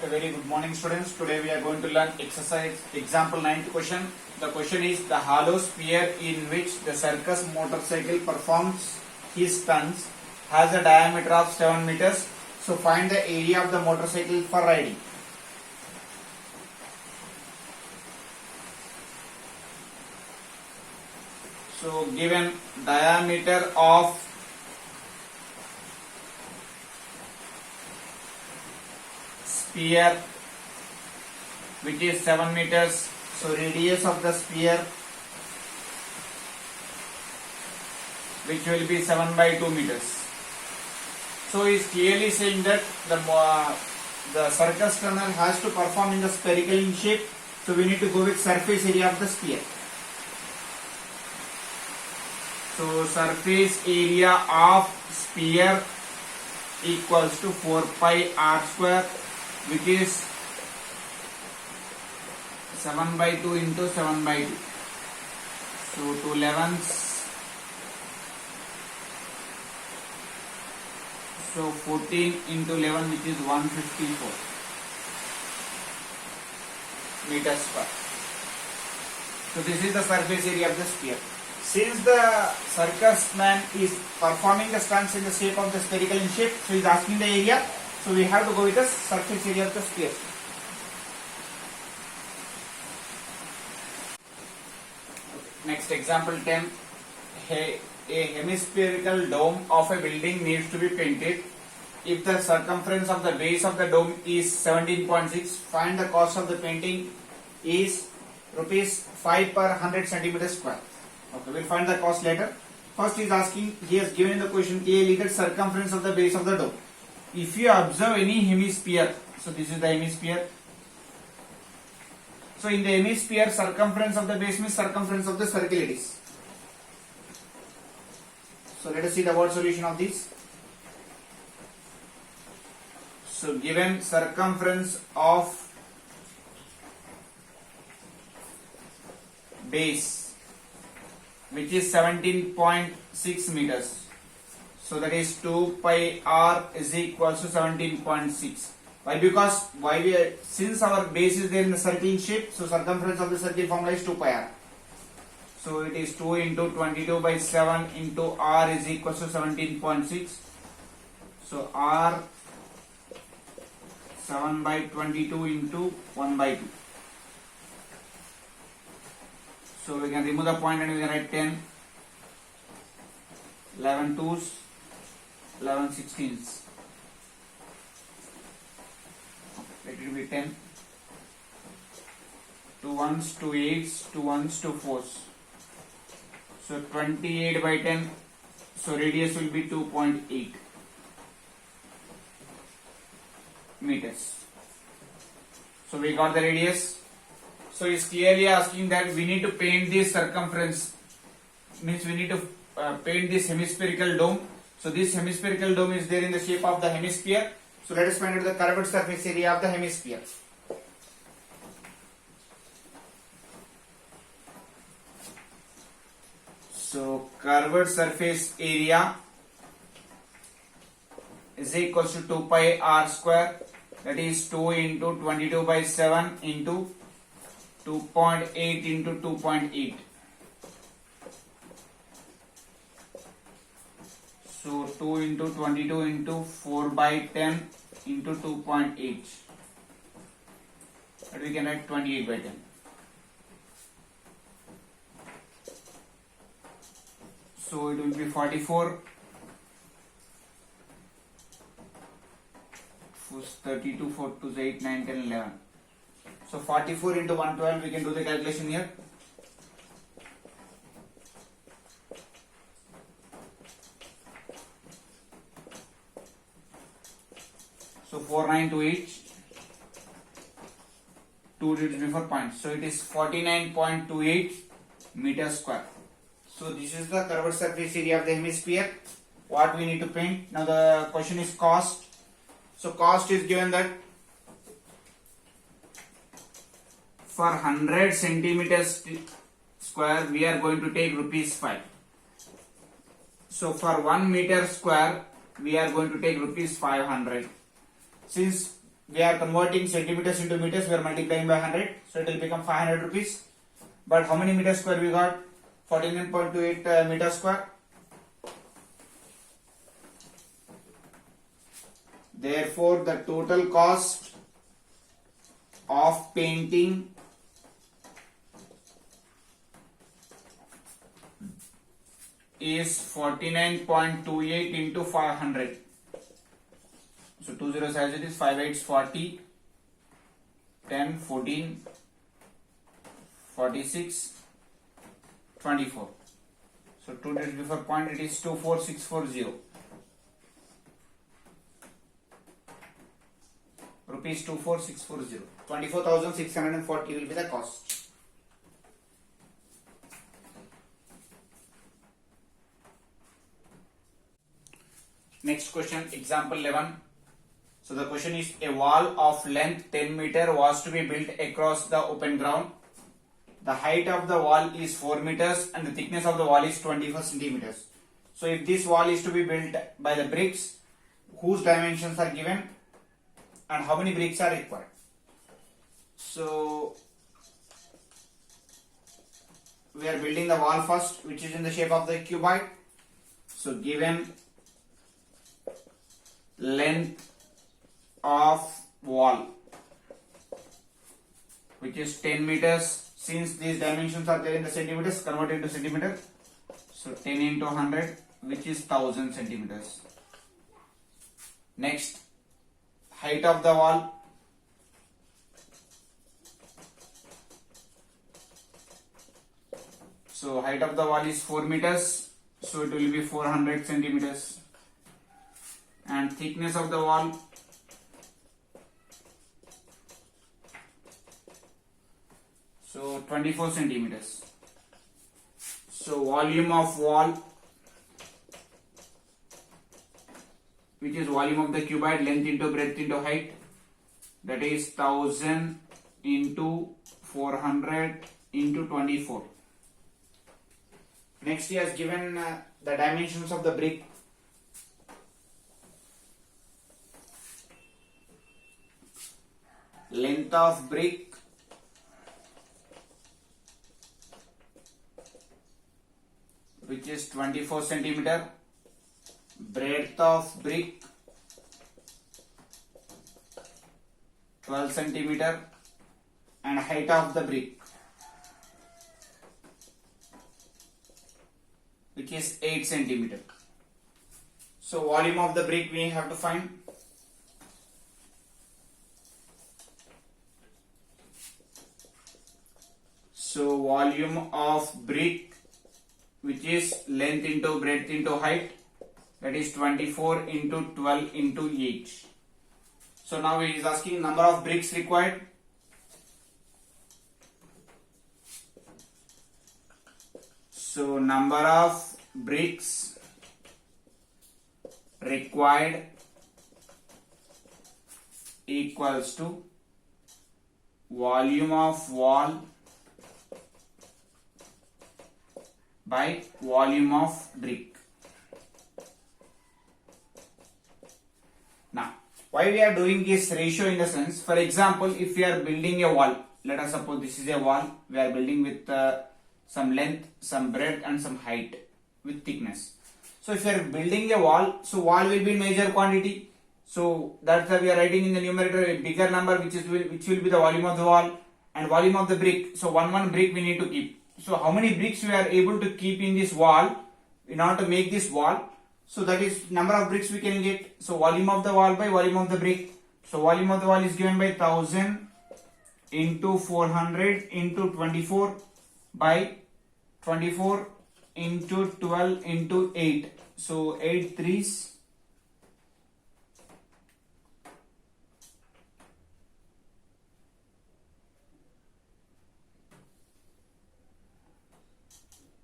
A very good morning, students. Today we are going to learn exercise example 9th question. The question is the hollow sphere in which the circus motorcycle performs his stunts has a diameter of 7 meters. So find the area of the motorcycle for riding. So given diameter of sphere which is 7 meters, so radius of the sphere which will be 7 by 2 meters. So he is clearly saying that the circus tunnel has to perform in the spherical in shape, so we need to go with surface area of the sphere. So surface area of sphere equals to 4 pi r square, which is 7 by 2 into 7 by 2. So 2 11s. So 14 into 11, which is 154 meters square. So this is the surface area of the sphere. Since the circus man is performing the stunts in the shape of the spherical in shape, so he is asking the area. So we have to go with the surface area of the sphere. Next example 10. A hemispherical dome of a building needs to be painted. If the circumference of the base of the dome is 17.6, find the cost of the painting is rupees 5 per 100 centimeters square. Okay, we'll find the cost later. First is asking, he has given in the question clearly that circumference of the base of the dome. If you observe any hemisphere, so this is the hemisphere. So in the hemisphere, circumference of the base means circumference of the circle it is. So let us see the word solution of this. So given circumference of base, which is 17.6 meters. So that is 2 pi r is equals to 17.6. Why? Because since our base is there in the circle shape, so circumference of the circle formula is 2 pi r. So it is 2 into 22 by 7 into r is equals to 17.6. So r 7 by 22 into 1 by 2. So we can remove the point and we can write 10, 11 2s, 11 16s. Let it be 10. 2 1s, 2 8s, 2 1s, 2 4s. So 28 by 10. So radius will be 2.8 meters. So we got the radius. So he is clearly asking that we need to paint this circumference, means we need to paint this hemispherical dome. So this hemispherical dome is there in the shape of the hemisphere. So let us find out the curved surface area of the hemisphere. So curved surface area is equals to 2 pi r square, that is 2 into 22 by 7 into 2.8 into 2.8. So 2 into 22 into 4 by 10 into 2.8. But we can write 28 by 10. So it will be 44. 32, 4 to 8, 9, 10, 11. So 44 into 112, we can do the calculation here. So 4 9 to each, 2 digits before points. So it is 49.28 meters square. So this is the curved surface area of the hemisphere. What we need to paint. Now the question is cost. So cost is given that for 100 centimeters square we are going to take rupees 5. So for 1 meter square we are going to take rupees 500. Since we are converting centimeters into meters, we are multiplying by 100, so it will become 500 rupees. But how many meters square we got? 49.28 meters square. Therefore, the total cost of painting is 49.28 into 500. So 2 zeros as it is, 5 8s 40, 10, 14, 46, 24. So 2 digits before point, it is 24640. Rupees 24640. 24,640 will be the cost. Next question, example 11. So the question is, a wall of length 10 meter was to be built across the open ground. The height of the wall is 4 meters and the thickness of the wall is 24 centimeters. So if this wall is to be built by the bricks, whose dimensions are given and how many bricks are required? So we are building the wall first, which is in the shape of the cuboid. So given length of wall, which is 10 meters. Since these dimensions are there in the centimeters, convert it to centimeter. So 10 into 100, which is 1000 centimeters. Next, height of the wall. So height of the wall is 4 meters. So it will be 400 centimeters. And thickness of the wall, so 24 centimeters. So volume of wall, which is volume of the cuboid, length into breadth into height, that is 1000 into 400 into 24. Next, he has given the dimensions of the brick. Length of brick which is 24 centimeter, breadth of brick 12 centimeter, and height of the brick which is 8 centimeter. So volume of the brick we have to find. So volume of brick, which is length into breadth into height, that is 24 into 12 into 8. So now it is asking number of bricks required. So number of bricks required equals to volume of wall by volume of brick. Now, why we are doing this ratio in the sense, for example, if we are building a wall, let us suppose this is a wall, we are building with some length, some breadth and some height with thickness. So if you are building a wall, so wall will be major quantity. So that's why we are writing in the numerator a bigger number which will be the volume of the wall, and volume of the brick. So one brick we need to keep. So how many bricks we are able to keep in this wall in order to make this wall? So that is number of bricks we can get. So volume of the wall by volume of the brick. So volume of the wall is given by 1000 into 400 into 24 by 24 into 12 into 8. So 8 threes.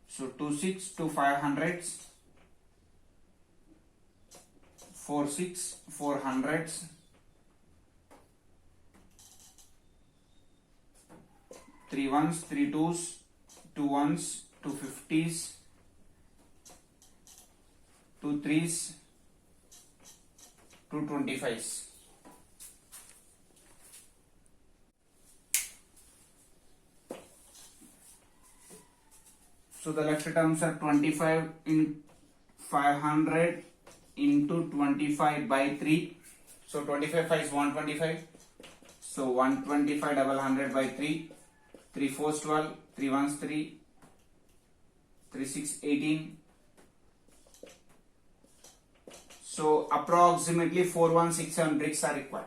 So 2 6, 2 500s, 4 6, 400s, 3 1s, 3 2s, 2 1s, 2 50s, 2 3s, 2 25s. So the left terms are 25 in 500 into 25 by 3. So 25 5 is 125. So 125 double 100 by 3. 3 4 12. 3 1 3. 3 6 18. So approximately 4167 bricks are required.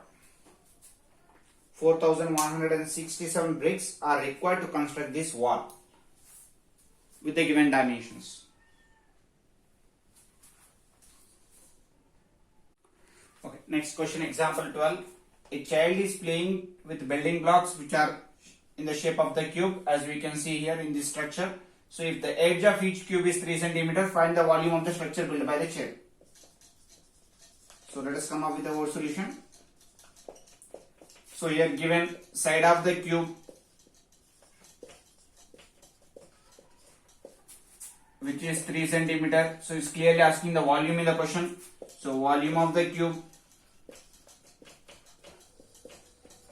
4167 bricks are required to construct this wall with the given dimensions. Okay, next question, example 12. A child is playing with building blocks which are in the shape of the cube, as we can see here in this structure. So if the edge of each cube is 3 cm, find the volume of the structure built by the child. So let us come up with our solution. So here given side of the cube which is 3 cm. So it's clearly asking the volume in the question. So volume of the cube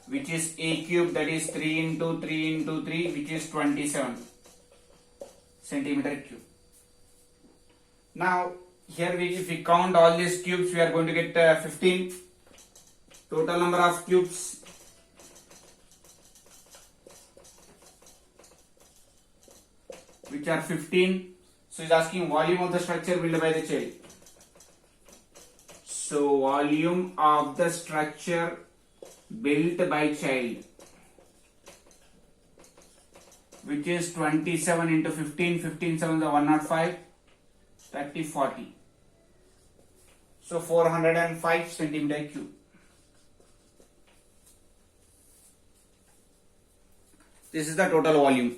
which is a cube, that is 3 into 3 into 3, which is 27 centimeter cube. Now here if we count all these cubes, we are going to get 15. Total number of cubes which are 15. So it's asking volume of the structure built by the child. So volume of the structure built by child, which is 27 into 15. 15 7 is 105. 30 40. So 405 centimeter cube. This is the total volume.